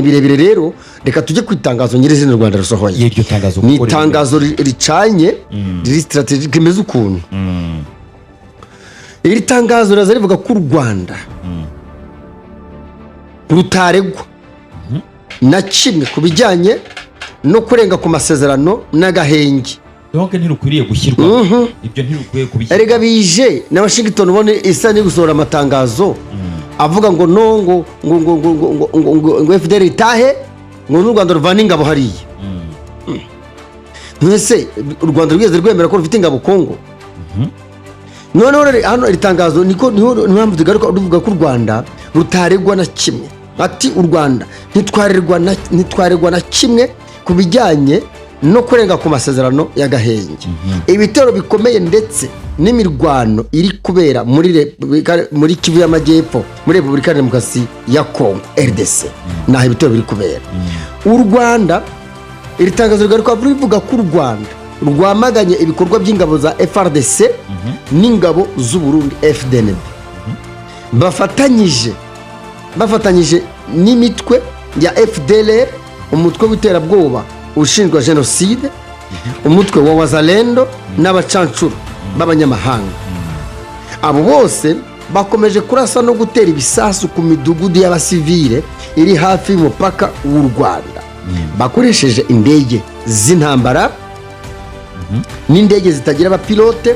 birebire rero reka tujye kwitangazo nyirizina u Rwanda rusohoye. Iryo tangazo ni itangazo ricanye riri strategic imeze ukuntu. Iri tangazo raza rivuga ko u Rwanda rutaregwa na kimwe kubijyanye no kurenga ku masezerano n'agahenge. Donc ntirukwiriye gushyirwa ibyo ntirukwiye kubishyirwa. Erega bije na Washington ubone isa ni gusohora amatangazo avuga ngo no ngo FDR itahe ngo n'u Rwanda ruvana ingabo hariya. Mwese u Rwanda rweze rwemera ko rufite ingabo Kongo. None hano iritangazo niho mpamvu tugaruka ruvuga ko u Rwanda rutaregwa na kimwe. Ati u Rwanda ntitwaregwa na kimwe kubijyanye no kurenga ku masezerano y'agahenge. Ibitero bikomeye ndetse n'imirwano iri kubera muri Kivu y'Amajyepfo muri Repubulika ya Demokarasi ya Kongo RDC naho ibitero biri kubera. U Rwanda iri tangazo rigaruka rivuga ko u Rwanda rwamaganye ibikorwa by'ingabo za FARDC n'ingabo z'u Burundi FDNB bafatanyije n'imitwe ya FDLR, umutwe w'iterabwoba ushinjwa genocide, umutwe wa Wazalendo n'abacancuro b'abanyamahanga. Abo bose bakomeje kurasa no gutera ibisasu ku midugudu y'abasivile iri hafi y'umupaka w'u Rwanda bakoresheje indege z'intambara n'indege zitagira abapilote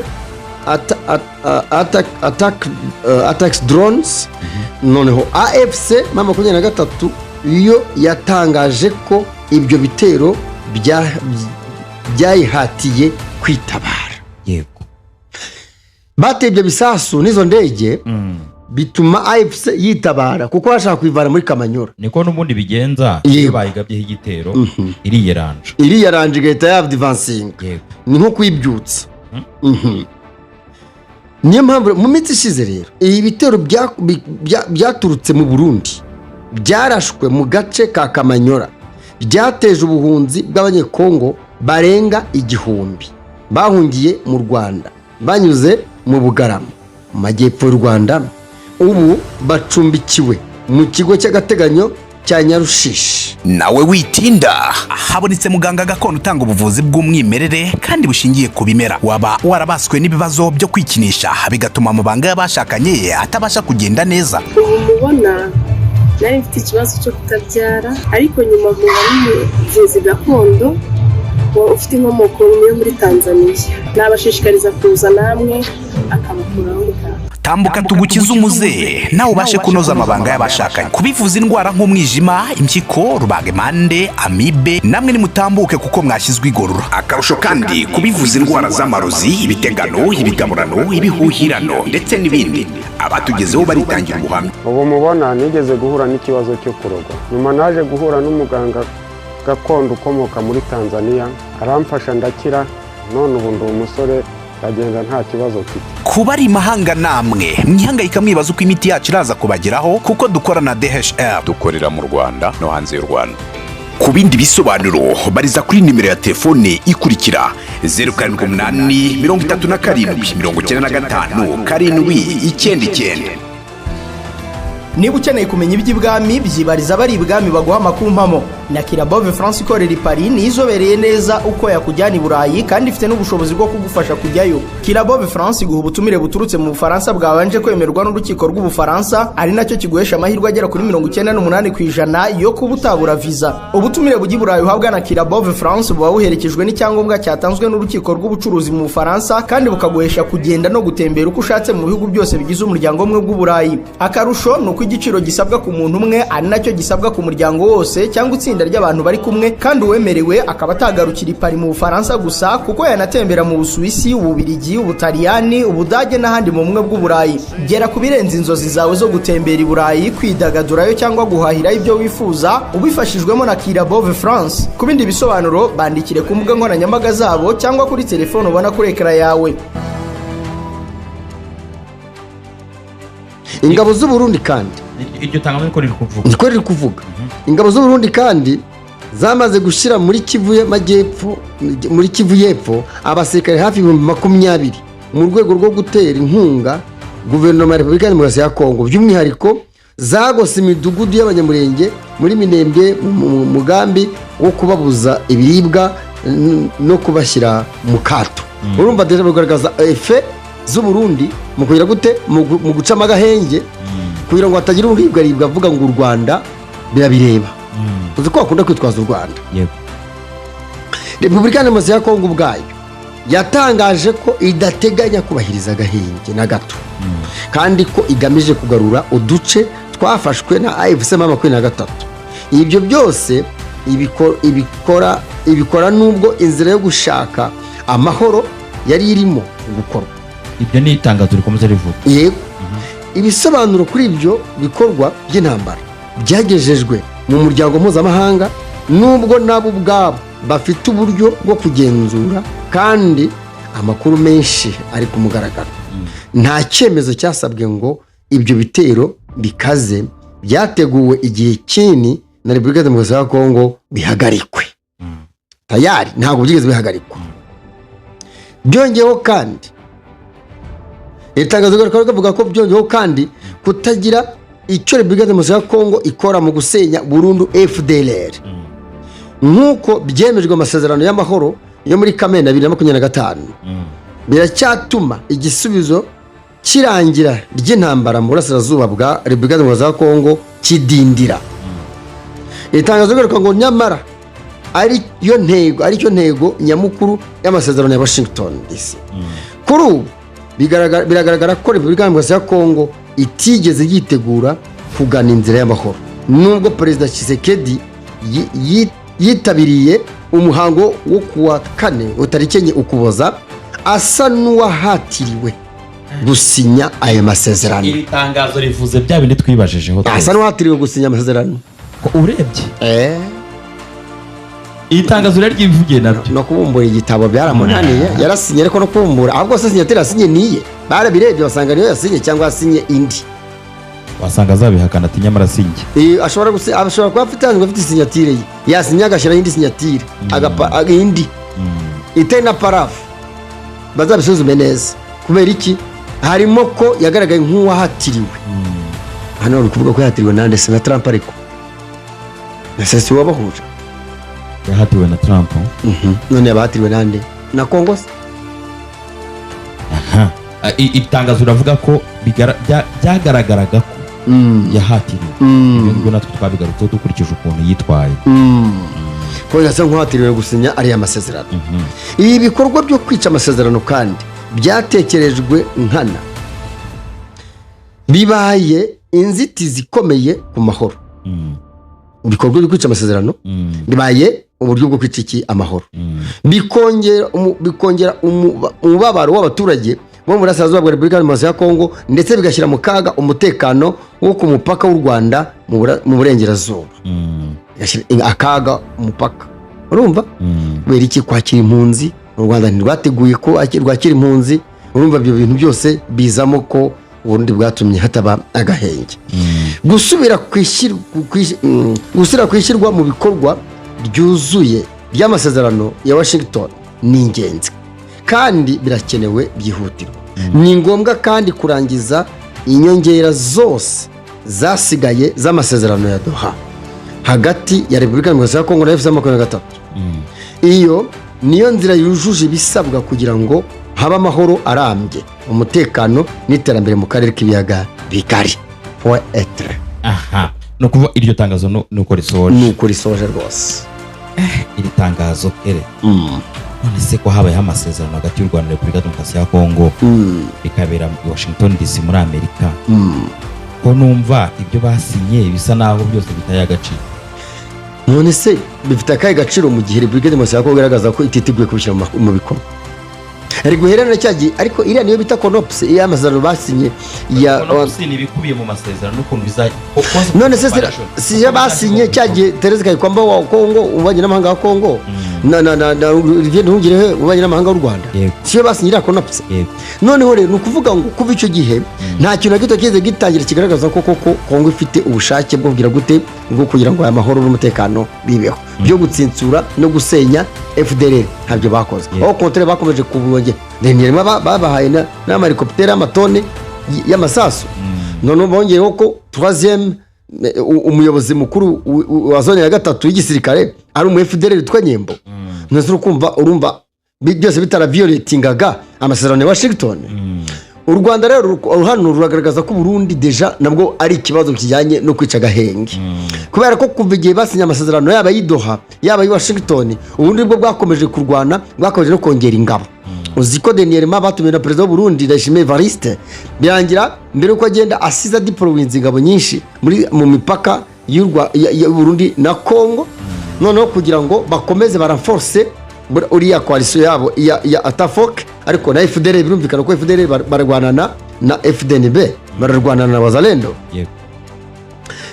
attacks drones. Noneho AFC mama 23 iyo yatangaje ko ibyo bitero byayihatiye kwitabara. Yego bateye ibyo bisasu n'izo ndege bituma AFC yitabara kuko bashaka kwivana muri Kamanyora. Niko n'ubundi bigenza iyo bayigabyeho igitero iriyaranje igahita yabdivancing. Ni nko kwibyutsa. Niyo mpamvu mu minsi ishize rero ibi bitero byaturutse mu Burundi byarashwe mu gace ka Kamanyora byateje ubuhunzi bw'abanyekongo barenga 1,000 bahungiye mu Rwanda banyuze mu Bugarama mu majyepfo y'u Rwanda. Ubu bacumbikiwe mu kigo cy'agateganyo cya Nyarushishi. Nawe witinda, habonetse muganga gakondo utanga ubuvuzi bw'umwimerere kandi bushingiye ku bimera. Waba warabaswe n'ibibazo byo kwikinisha bigatuma amabanga y'abashakanye atabasha kugenda neza. Mubona nari mfite ikibazo cyo kutabyara ariko nyuma mubuvuzi gakondo ufite inkomoko yo muri Tanzania nabashishikariza kuza namwe akabakuraho muganga. Tambuka tugukiza umuze nawe ubashe kunoza amabanga y'abashakanye. Kubivuza indwara nk'umwijima, impyiko, rubagemande, amibe namwe nimutambuke kuko mwashyizwe igorora. Akarusho kandi kubivuza indwara z'amarozi, ibitegano, ibigaburano, ibihuhirano ndetse n'ibindi. Abatugezeho baritangira ubuhamya. Ubu mubona nigeze guhura n'ikibazo cyo kurogwa. Nyuma naje guhura n'umuganga gakondo ukomoka muri Tanzania aramfasha ndakira, none ubu ndi umusore bagenda nta kibazo mfite. Kuba ari mahanga namwe mwihangayika mwibaza uko imiti yacu iraza kubageraho kuko dukora na DHL dukorera mu Rwanda no hanze y'u Rwanda. Ku bindi bisobanuro bariza kuri nimero ya telefone ikurikira 078795 Niba ukeneye kumenya iby'ibwami byibariza bari ibwami baguha amakuru mpamo. Na Kirabove France ikorera i Paris nizobereye neza uko yakujyana i Burayi kandi ifite n'ubushobozi bwo kugufasha kujyayo. Kirabove France iguha ubutumire buturutse mu Bufaransa bwabanje kwemerwa n'urukiko rw'Ubufaransa ari nacyo kiguhesha amahirwe agera kuri 98% yo kubutabura visa. Ubutumire bugi Burayi uhabwa na Kirabove France buba buherekejwe n'icyangombwa cyatanzwe n'urukiko rw'ubucuruzi mu Bufaransa kandi bukaguhesha kugenda no gutembera uko ushatse mu bihugu byose bigize umuryango umwe bw'Uburayi. Akarusho nuko igiciro gisabwa ku muntu umwe ari nacyo gisabwa ku muryango wose cyangwa itsinda ry'abantu bari kumwe kandi uwemerewe akaba atagarukira i Paris mu Bufaransa gusa kuko yanatembera mu Busuwisi, Ububiligi, Ubutaliyani, Ubudage n'ahandi mu bumwe bw'Uburayi. Gera ku birenze inzozi zawe zo gutembera i Burayi, kwidagadurayo cyangwa guhahira ibyo wifuza ubifashijwemo na Kirabove France. Ku bindi bisobanuro bandikire ku mbuga nkoranyambaga zabo cyangwa kuri telefone ubona kuri ekara yawe. Ingabo z'u Burundi kandi iryo tangazo niko riri kuvuga. Ingabo z'u Burundi kandi zamaze gushira muri Kivu y'Epfo abasirikare hafi 20 mu rwego rwo gutera inkunga guverinoma ya Repubulika ya Demokarasi ya Kongo, by'umwihariko zagose imidugudu y'abanyamurenge muri Minembwe mu mugambi wo kubabuza ibiribwa no kubashyira mu kato. Urumva deje bigaragaza efe z'u Burundi mu kugira gute mu gucama agahenge kugira ngo hatagira uribwa avuga ngo u Rwanda birabireba. Uzi ko akunda kwitwaza u Rwanda. Yego. Repubulika Demokarasi ya Kongo ubwayo yatangaje ko idateganya kubahiriza agahenge na gato, kandi ko igamije kugarura uduce twafashwe na AFC M23. Ibyo byose ibikora nubwo inzira yo gushaka amahoro yari irimo gukorwa. Ibyo ni itangazo rikomeza rivuga. Yego. Ibisobanuro kuri ibyo bikorwa by'intambara byagejejwe mu muryango mpuzamahanga, nubwo nabo ubwabo bafite uburyo bwo kugenzura kandi amakuru menshi ari ku mugaragaro. Nta cyemezo cyasabwe ngo ibyo bitero bikaze byateguwe igihe kinini na Repubulika Demokarasi ya Kongo bihagarikwe. Tayari ntabwo byigeze bihagarikwa. Byongeyeho kandi itangazo rikavuga ko byongeyeho kandi kutagira icyo Repubulika Demokarasi ya Kongo ikora mu gusenya burundu FDLR nk'uko byemejwe amasezerano y'amahoro yo muri Kamena 2025. Biracyatuma igisubizo kirangira ry'intambara mu burasirazuba bwa Repubulika Demokarasi ya Kongo kidindira. Itangazo rikavuga ngo nyamara aricyo ntego nyamukuru y'amasezerano ya Washington DC. Kuri ubu biragaragara ko Repubulika Demokarasi ya Kongo itigeze yitegura kugana inzira y'amahoro, nubwo Perezida Tshisekedi yitabiriye umuhango wo kuwa 4 tariki 4 Ukuboza asa n'uwahatiriwe gusinya ayo masezerano. Iri tangazo rivuze bya bindi twibajejeho. Asa n'uwahatiriwe gusinya amasezerano. Ko urebye iri tangazo rari ryivugiye nabyo no kubumbura igitabo byaramunaniye, yarasinye ariko no kubumbura ahubwo se sinyatera asinye niye barabirebye basanga niyo yasinye cyangwa yasinye indi, wasanga azabihakana ati nyamara sinjye. ashobora kuba afite sinyatire ye, yasinye agashyira indi sinyatire indi itari na parafu. Bazabisuzume neza kubera iki harimo ko yagaragaye nk'uwahatiriwe. Hano uri kuvuga ko yahatiriwe nande? Se na Trump ariko nase wabahuje yahatiwe na Trump. None yabatiriwe nande? Na Kongo se? Itangazo uravuga ko byagaragaraga ko yahatiriwe. Ibyo natwe twabigarutseho dukurikije ukuntu yitwaye. Ko yasa nk'uhatiriwe gusinya ari amasezerano. Ibi bikorwa byo kwica amasezerano kandi byatekerejwe nkana, bibaye inzitizi ikomeye ku mahoro. Bikorwa byo kwica amasezerano bibaye uburyo bwo kwica amahoro, bikongera umubabaro w'abaturage bo mu burasirazuba bwa Repubulika Demokarasi ya Kongo, ndetse bigashyira mu kaga umutekano wo ku mupaka w'u Rwanda mu burengerazuba. Akaga umupaka, urumva? Kubera iki kwakira impunzi u Rwanda ntirwateguye ko rwakira impunzi. Urumva ibyo bintu byose bizamo ko ubundi bwatumye hataba agahenge. Gusubira kwishyirwa mu bikorwa byuzuye by'amasezerano ya Washington ni ingenzi kandi birakenewe byihutirwa. Ni ngombwa kandi kurangiza inyongera zose zasigaye z'amasezerano ya Doha hagati ya Repubulika Demokarasi ya Kongo na AFC M23. Iyo niyo nzira yujuje ibisabwa kugira ngo haba amahoro arambye, umutekano n'iterambere mu karere k'ibiyaga bigari. No kuva iryo tangazo nuko risoje rwose. Iri tangazo kere none se ko habaye amasezerano hagati y'u Rwanda na Repubulika Demokarasi ya Kongo bikabera mu Washington DC muri Amerika, ko numva ibyo basinye bisa naho byose bitaye agaciro. None se bifite akahe gaciro mu gihe Repubulika Demokarasi ya Kongo igaragaza ko ititeguye kubishyira mu bikorwa? Ari guherana cyagiye, ariko iriya niyo bita CONOPS, iya amasezerano basinye ya CONOPS ni bikubiye mu masezerano n'ukuntu bizaje. None se si ya basinye cyagiye Tereza Kayikwamba wa Kongo, ubanye n'amahanga wa Kongo na Olivier Nduhungirehe ubanye n'amahanga w'u Rwanda, si yo basinye iriya CONOPS. Noneho rero ni ukuvuga ngo kuva icyo gihe nta kintu na gito kize gitangira kigaragaza ko koko Kongo ifite ubushake bwo kugira gute bwo kugira ngo aya mahoro n'umutekano bibeho, byo gutsinsura no gusenya FDLR ntabyo bakoze. Aho kontre bakomeje kubonge babahaye n'amahelikopteri amatone y'amasasu. None bongeyeho ko troisième umuyobozi mukuru wa zone ya gatatu y'igisirikare ari umu FDL witwa Nyembo nose urumva byose bitaraviolatingaga amasezerano ya Washington. U Rwanda rero hano ruragaragaza ko Burundi deja nabwo ari ikibazo kijyanye no kwica gahenge kubera ko kuva igihe basinya amasezerano yaba yidoha yaba yi Washington ubundi bwo bwakomeje kurwana bwakomeje no kongera ingabo. Uziko Denierema batumye na president w'u Burundi Ndayishimiye Evariste birangira mbere uko agenda asiza deploying ingabo nyinshi mu mipaka y'u Burundi na Congo noneho kugira ngo bakomeze baranforce uriya coalition yabo ya Atafok ariko na FDL birumvikana ko FDL baragwanana na FDNB bararwanana na Wazalendo.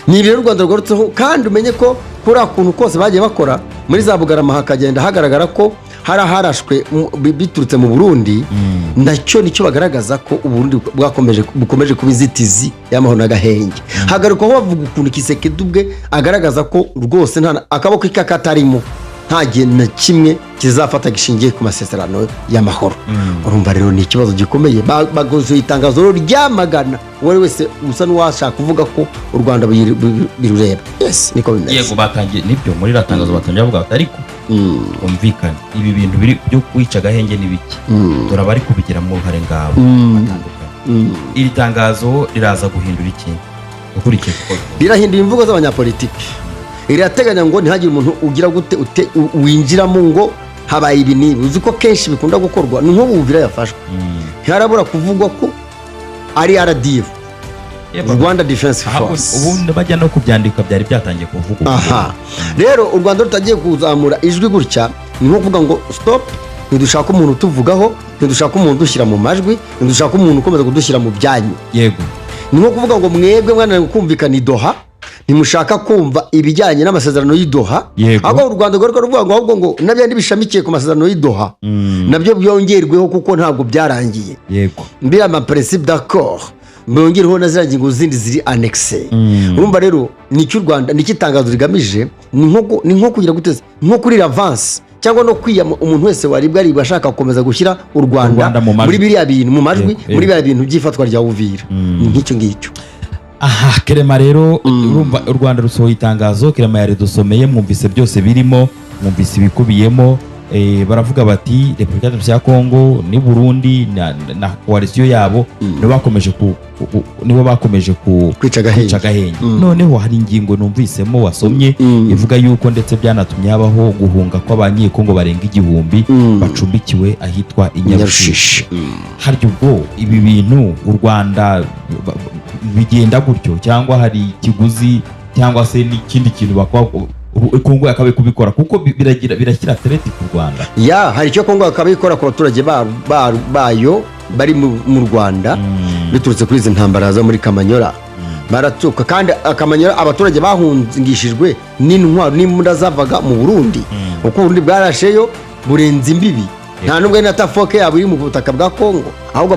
Ni ibyo u Rwanda rwarutseho kandi umenye ko kuri akuntu kose bagiye bakora muri za Bugarama hakagenda hagaragara ko harashwe biturutse mu Burundi nacyo nicyo bagaragaza ko Uburundi bukomeje kuba inzitizi y'amahoro n'agahenge. Hagaruka bavuga ukuntu Kisekedi ubwe agaragaza ko rwose nta akaboko k'akatarimo nta gihe na kimwe kizafata gishingiye ku masezerano y'amahoro. Urumva rero ni ikibazo gikomeye bagoze itangazo ryamagana uwari wese usa n'uwashaka kuvuga ko u Rwanda birureba. Yes niko bimeze. Yego batangiye nibyo muri ratangazo batangiye bavuga ariko umvikana ibi bintu biri byo kwica gahenge n'ibiki turabari kubigira mu ruhare ngabo batandukanye. Iri tangazo riraza guhindura iki ukurikiye ko rirahindura imvugo z'abanyapolitiki irateganya ngo ntihagire umuntu ugira gute winjiramo ngo habaye ibi nibi uzi ko kenshi bikunda gukorwa ni nko buvira yafashwe ntiharabura kuvugwa ko ari RDF Rwanda Defense Force ubundi bajya no kubyandika byari byatangiye kuvugwa. Rero u Rwanda rutagiye kuzamura ijwi gutya ni nko kuvuga ngo stop ntidushaka umuntu tuvugaho ntidushaka umuntu dushyira mu majwi ntidushaka umuntu ukomeza kudushyira mu byanyu. Yego ni nko kuvuga ngo mwebwe mwana kumvikana idoha ntimushaka kumva ibijyanye n'amasezerano y'Idoha ahubwo u Rwanda rwo ruvuga ngo ahubwo ngo nabyo bishamikiye ku masezerano y'Idoha nabyo byongerweho kuko ntabwo byarangiye. Yego mbira ama principe d'accord mbongereho na zira ngingo zindi ziri annexe. Urumva rero nicyo u Rwanda nikitangazo rigamije ni nko kugira guteza nko kuri avance cyangwa no kwiyama umuntu wese waribwa ari bashaka gukomeza gushyira u Rwanda muri biriya bintu mu majwi muri biriya bintu by'ifatwa rya Uvira nk'icyo ngicyo. Aha Kerema rero urumva u Rwanda rusohoye itangazo Kerema yari dusomeye mwumvise byose birimo mwumvise ibikubiyemo baravuga bati Repubulika Demokarasi ya Kongo ni Burundi na coalition yabo nibo bakomeje kwica gahenge. Noneho hari ingingo numvisemo wasomye ivuga yuko ndetse byanatumye habaho guhunga kw'abanyekongo barenga 1000 bacumbikiwe ahitwa Inyarushishi. Harya ubwo ibi bintu u Rwanda bigenda gutyo cyangwa hari ikiguzi cyangwa se n'ikindi kintu bakwa Kongo yakabe kubikora kuko birashyira threat ku Rwanda. Hari icyo Kongo yakabikora ku baturage bayo bari mu Rwanda biturutse kuri izi ntambara zo muri Kamanyora baratuka kandi Kamanyora abaturage bahungishijwe n'intwaro n'imbunda zavaga mu Burundi kuko Burundi bwarasheyo burenze imbibi nta nubwo na Tafoke yabo iri mu butaka bwa Kongo ahubwo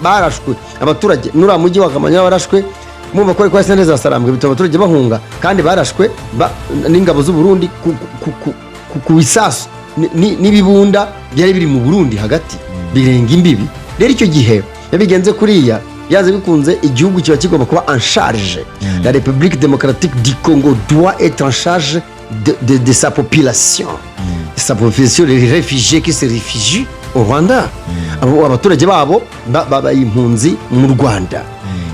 barashwe abaturage nura mujyi wa Kamanyora barashwe mumva ko kwa sene za Sarambwe bitwa abaturage bahunga kandi barashwe n'ingabo z'u Burundi ku bisasu n'ibibunda byari biri mu Burundi hagati birenga imbibi. Rero icyo gihe yabigenze kuriya byaze bikunze igihugu kiba kigomba kuba en charge. La République démocratique du Congo doit être en charge de sa population. Sa population, les réfugiés qui se réfugient au Rwanda. Abaturage babo impunzi mu Rwanda.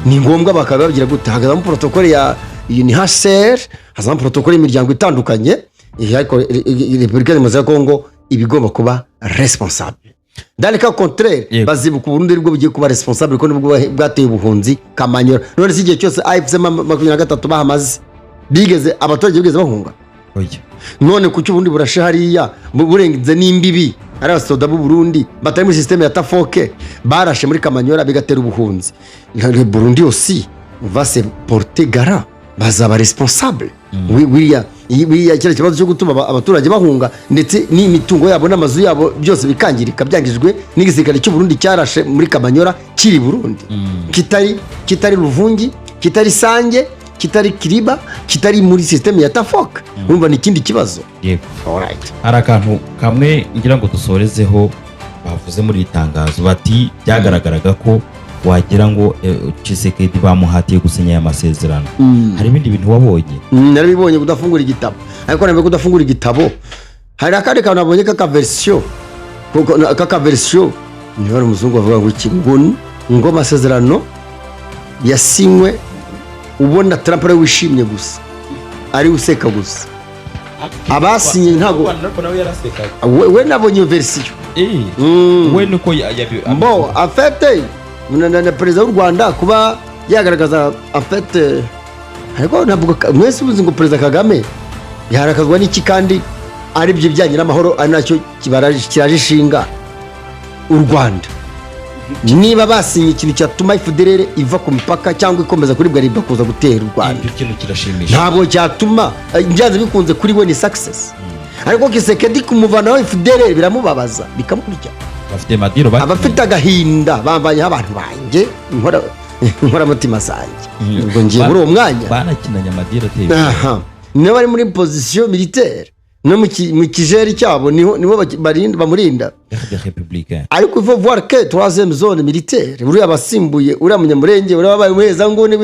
Ni ngombwa bakaba bagira gute hagazamo protocole ya UNHCR hazamo protocole y'imiryango itandukanye ariko Repubulika Demokarasi ya Kongo ibigomba kuba responsable. Dans le cas contraire bazibuka Burundi rwo bugiye kuba responsable ko nubwo bwateye ubuhunzi Kamanyora. None si igihe cyose AFC 23 bahamaze bigeze abaturage bigeze bahunga. None kuki ubundi burashe hariya burenze n'imbibi ari abasoda b'u Burundi batari muri système ya Tafoke barashe muri Kamanyora bigatera ubuhunzi. Le Burundi aussi va se porter garant bazaba responsable. Wiriya kire kibazo cyo gutuma abaturage bahunga ndetse n'imitungo yabo n'amazu yabo byose bikangirika byangijwe n'igisirikare cy'u Burundi cyarashe muri Kamanyora kiri Burundi. Kitari Ruvungi, kitari Sange, kitari Kiriba, kitari muri systeme ya Tafoka. Urumva ni ikindi kibazo. Yego. Alright. Hari akantu kamwe ngira ngo dusorezeho bavuze muri itangazo bati byagaragaraga ko wagira ngo Tshisekedi bamuhatiye gusinya aya masezerano. Hari ibindi bintu wabonye? Narabibonye kudafungura igitabo, ariko nabwo kudafungura igitabo hari akandi kantu nabonye kaka version niho umuzungu avuga ngo iki ngo amasezerano yasinywe ubona Trump ari wishimye gusa, ari useka gusa. Abasinye ntago we nabonye version we nuko bon en fait na president w'u Rwanda kuba yagaragaza en fait ariko navuga mwese ubuzi ngo president Kagame yaharakazwa n'iki kandi ari byo bijyanye n'amahoro ari nacyo kiraje ishinga u Rwanda. Niba basinye ikintu cyatuma FDLR iva ku mipaka cyangwa ikomeza kuri bwa kuza gutera u Rwanda, ibyo kintu kirashimisha, ntabwo cyatuma byanze bikunze kuri we ni success. Ariko Tshisekedi kumuvanaho FDLR biramubabaza bikamurya. Bafite madiro abafite agahinda bambanye abantu banjye nkora mutima sanjye ubwo ngiye muri uwo mwanya banakinanya amadiro ateye. Niba bari muri position militaire no mu kijeri cyabo nibo bamurinda. Ariko il faut voir que troisième zone militaire uri abasimbuye uri umunyamurenge uri abaye muheza ngone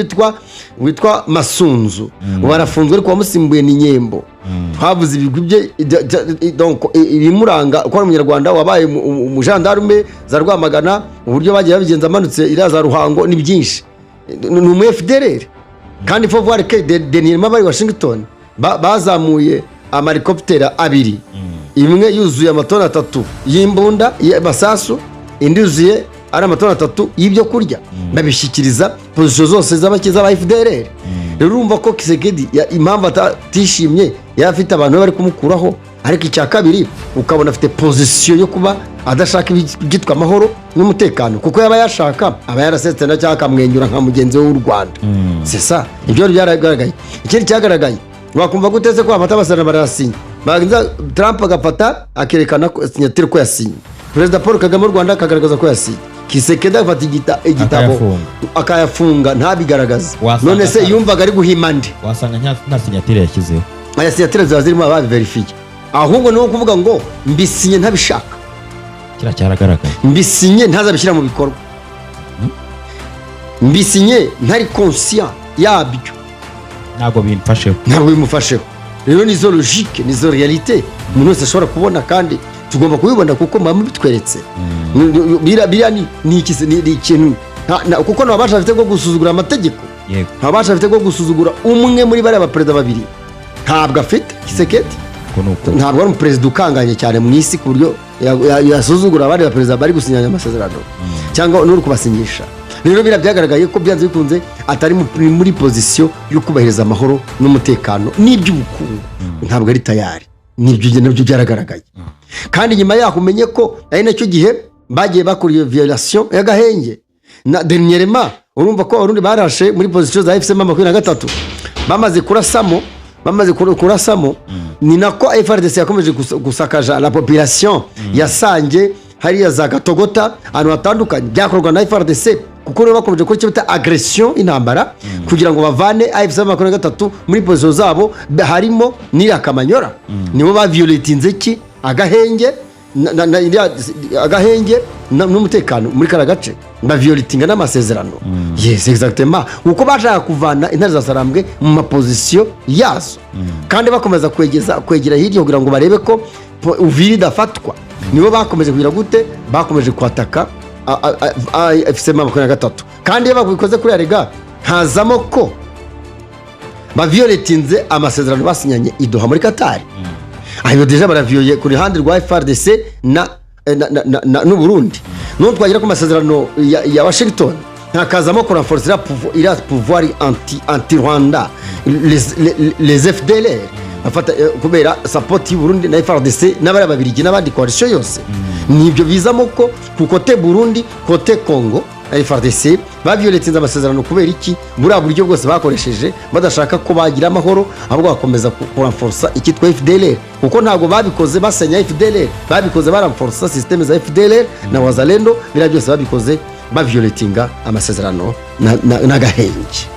witwa Masunzu barafunzwe ariko wamusimbuye ni Nyembo. Havuze ibigwi bye donc ibimuranga ko umunyarwanda wabaye umujandarume za Rwamagana uburyo bagiye babigenza amanutse iraza Ruhango ni byinshi ni umu FDLR. Kandi il faut voir que dernièrement bari Washington bazamuye amahelikoptera abiri, imwe yuzuye amatoni 3 y'imbunda y'amasasu, indi yuzuye ari amatoni 3 y'ibyo kurya, babishikiriza position zose z'abakiza ba FDLR. Rero urumva ko Tshisekedi impamvu atishimye yafite abantu bari kumukuraho, ariko icya kabiri ukabona afite position yo kuba adashaka igitwa amahoro n'umutekano, kuko yaba yashaka aba yarasetse na cyaka amwenyura nka mugenzi w'u Rwanda. C'est ça ibyo byaragaragaye. Ikindi cyagaragaye wakumva guteze ko abafata basana barasinya baginza Trump agafata akerekana ko signature ko yasinye, President Paul Kagame w'u Rwanda akagaragaza ko yasinye, Tshisekedi afata igitabo akayafunga ntabigaragaza. None se yumvaga ari guhima ndi wasanga nta signature yashyizeho. Aya signature zazirimo abaverify, ahubwo no kuvuga ngo mbisinye ntabishaka, kira cyaragaragaye mbisinye ntazabishyira mu bikorwa, mbisinye ntari conscient yabyo, ntabwo bimufasheho. Rero nizo logique nizo realite umuntu wese ashobora kubona, kandi tugomba kubibona kuko mama bitweretse. Bira ni ikintu kuko nabasha afite ko gusuzugura amategeko, nabasha afite ko gusuzugura umwe muri bari abaperezida babiri, ntabwo afite Tshisekedi ntabwo ari umuperezida ukanganye cyane mu isi ku buryo yasuzugura abandi baperezida bari gusinyanya amasezerano cyangwa n'uri kubasinyisha. Rero byagaragaye ko byanze bikunze atari muri position yo kubahiriza amahoro n'umutekano n'iby'ubukungu, ntabwo ari tayari. Nibyo byaragaragaye. Kandi nyuma yaho umenye ko ari nacyo gihe bagiye bakuriye violation y'agahenge na dernièrement. Urumva ko abarundi barashe muri position za FCM 23 bamaze kurasamo ni nako FARDC yakomeje gusakaja la population yasange hariya za Gatogota ahantu hatandukanye byakorwa na FARDC, kuko nibo bakomeje ko cyo bita agression intambara kugira ngo bavane AFC 23 muri position zabo, harimo n'Iyakamanyora nibo ba violetinze ki agahenge n'umutekano muri karagace ba violetinga n'amasezerano. Yes exactement, uko bashaka kuvana intare za Sarambwe mu maposition yazo, kandi bakomeza kwegera hirya kugira ngo barebe ko Uvira dafatwa. Nibo bakomeje kugira gute, bakomeje kwataka AFC 23, kandi babikoze kuri arega hazamo ko ba violetinze amasezerano basinyanye idoha muri Qatar. Ayo deja baravioye kuri handi rwa FARDC n'u Burundi. No twagira ku masezerano ya Washington hakazamo ko renforcer la pouvoir anti-Rwanda les FDLR afata kubera support y'u Burundi na FARDC n'abari babirigi n'abandi coalition yose. Nibyo bizamo ko ku kote Burundi kote Congo FARDC bavioletinze amasezerano kubera iki buriya buryo bwose bakoresheje badashaka ko bagira amahoro, ahubwo bakomeza kurenforcer ikitwa FDLR, kuko ntago babikoze basenya FDLR, babikoze barenforcer systeme za FDLR na Wazalendo, bira byose babikoze bavioletinga amasezerano n'agahenge.